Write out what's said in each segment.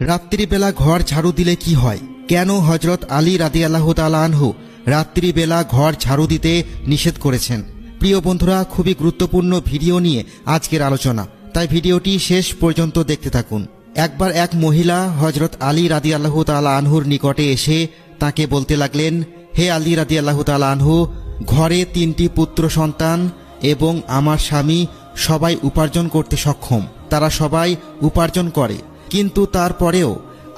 রাত্রিবেলা ঘর ঝাড়ু দিলে কি হয়? কেন হযরত আলী রাদিয়াল্লাহু তাআলা আনহু রাত্রিবেলা ঘর ঝাড়ু দিতে নিষেধ করেছেন? প্রিয় বন্ধুরা, খুবই গুরুত্বপূর্ণ ভিডিও নিয়ে আজকের আলোচনা, তাই ভিডিওটি শেষ পর্যন্ত দেখতে থাকুন। একবার এক মহিলা হযরত আলী রাদিয়াল্লাহু তাআলা আনহুর নিকটে এসে তাকে বলতে লাগলেন, হে আলী রাদিয়াল্লাহু তাআলা আনহু, ঘরে 3টি পুত্র সন্তান এবং আমার স্বামী সবাই উপার্জন করতে সক্ষম। তারা সবাই উপার্জন করে, কিন্তু তারপরেও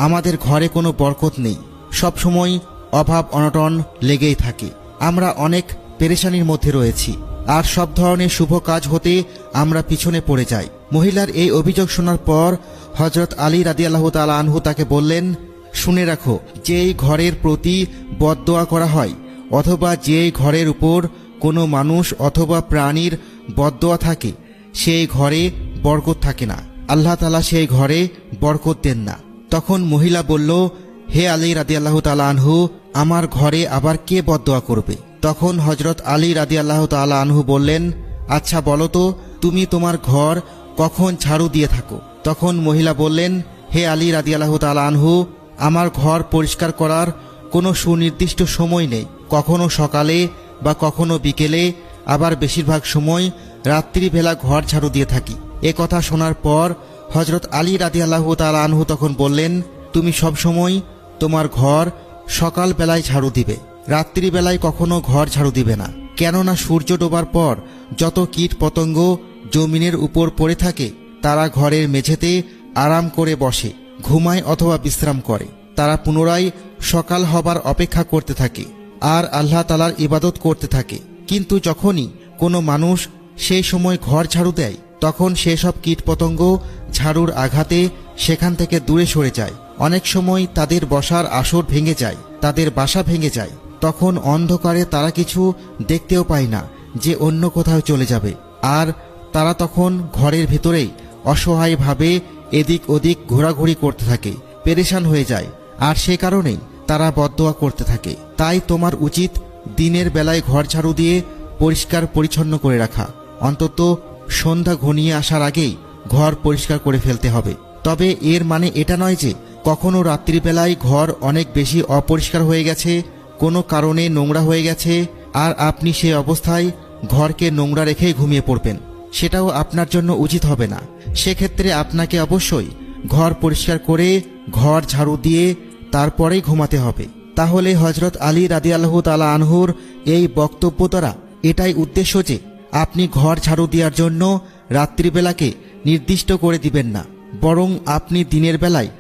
আমাদের ঘরে কোনো বরকত নেই। সবসময় অভাব অনটন লেগেই থাকে। আমরা অনেক পেরেশানির মধ্যে রয়েছি, আর সব ধরনের শুভ কাজ হতে আমরা পিছনে পড়ে যাই। মহিলার এই অভিযোগ শোনার পর হযরত আলী রাদিয়াল্লাহু তাআলা আনহু তাকে বললেন, শুনে রাখো, যেই ঘরের প্রতি বদদোয়া করা হয় অথবা যেই ঘরের উপর কোনো মানুষ অথবা প্রাণীর বদদোয়া থাকে, সেই ঘরে বরকত থাকে না। আল্লাহ তাআলা সেই ঘরে বরকত দেন না। তখন মহিলা বলল, হে আলী রাদিয়াল্লাহু তাআলা আনহু, আমার ঘরে আবার কে বদদোয়া করবে? তখন হযরত আলী রাদিয়াল্লাহু তাআলা আনহু বললেন, আচ্ছা বলো তো, তুমি তোমার ঘর কখন ঝাড়ু দিয়ে থাকো? তখন মহিলা বললেন, হে আলী রাদিয়াল্লাহু তাআলা আনহু, আমার ঘর পরিষ্কার করার কোনো সুনির্দিষ্ট সময় নেই। কখনো সকালে বা কখনো বিকেলে, আবার বেশিরভাগ সময় রাত্রিবেলা ঘর ঝাড়ু দিয়ে থাকি। এ কথা শোনার পর হযরত আলী রাদিয়াল্লাহু তাআলা আনহু তখন বললেন, তুমি সব সময় তোমার ঘর সকালবেলায় ঝাড়ু দিবে, রাত্রিবেলায় কখনো ঘর ঝাড়ু দিবে না। কেননা সূর্য ডোবার পর যত কীট পতঙ্গ জমিনের উপর পড়ে থাকে, তারা ঘরের মেঝেতে আরাম করে বসে, ঘুমায় অথবা বিশ্রাম করে। তারা পুনরায় সকাল হবার অপেক্ষা করতে থাকে আর আল্লাহ তাআলার ইবাদত করতে থাকে। কিন্তু যখনই কোনো মানুষ সেই সময় ঘর ঝাড়ু দেয়, তখন সেসব কীটপতঙ্গ ঝাড়ুর আঘাতে সেখান থেকে দূরে সরে যায়। অনেক সময় তাদের বসার আসর ভেঙে যায়, তাদের বাসা ভেঙে যায়। তখন অন্ধকারে তারা কিছু দেখতেও পায় না যে অন্য কোথাও চলে যাবে, আর তারা তখন ঘরের ভিতরেই অসহায়ভাবে এদিক ওদিক ঘোরাঘুরি করতে থাকে, পেরেশান হয়ে যায়, আর সে কারণেই তারা বদদোয়া করতে থাকে। তাই তোমার উচিত দিনের বেলায় ঘর ঝাড়ু দিয়ে পরিষ্কার পরিচ্ছন্ন করে রাখা। অন্তত সন্ধ্যা ঘনিয়ে আসার আগেই ঘর পরিষ্কার করে ফেলতে হবে। তবে এর মানে এটা নয় যে কখনো রাত্রিবেলায় ঘর অনেক বেশি অপরিষ্কার হয়ে গেছে, কোনো কারণে নোংরা হয়ে গেছে, আর আপনি সে অবস্থায় ঘরকে নোংরা রেখেই ঘুমিয়ে পড়বেন। সেটাও আপনার জন্য উচিত হবে না। সেক্ষেত্রে আপনাকে অবশ্যই ঘর পরিষ্কার করে ঘর ঝাড়ু দিয়ে তারপরেই ঘুমাতে হবে। তাহলে হযরত আলী রাদিয়াল্লাহু তাআলা আনহুর এই বক্তব্য দ্বারা এটাই উদ্দেশ্য যে আপনি ঘর ঝাড়ু দেওয়ার জন্য রাত্রিবেলাকে নির্দিষ্ট করে দিবেন না, বরং আপনি দিনের বেলায়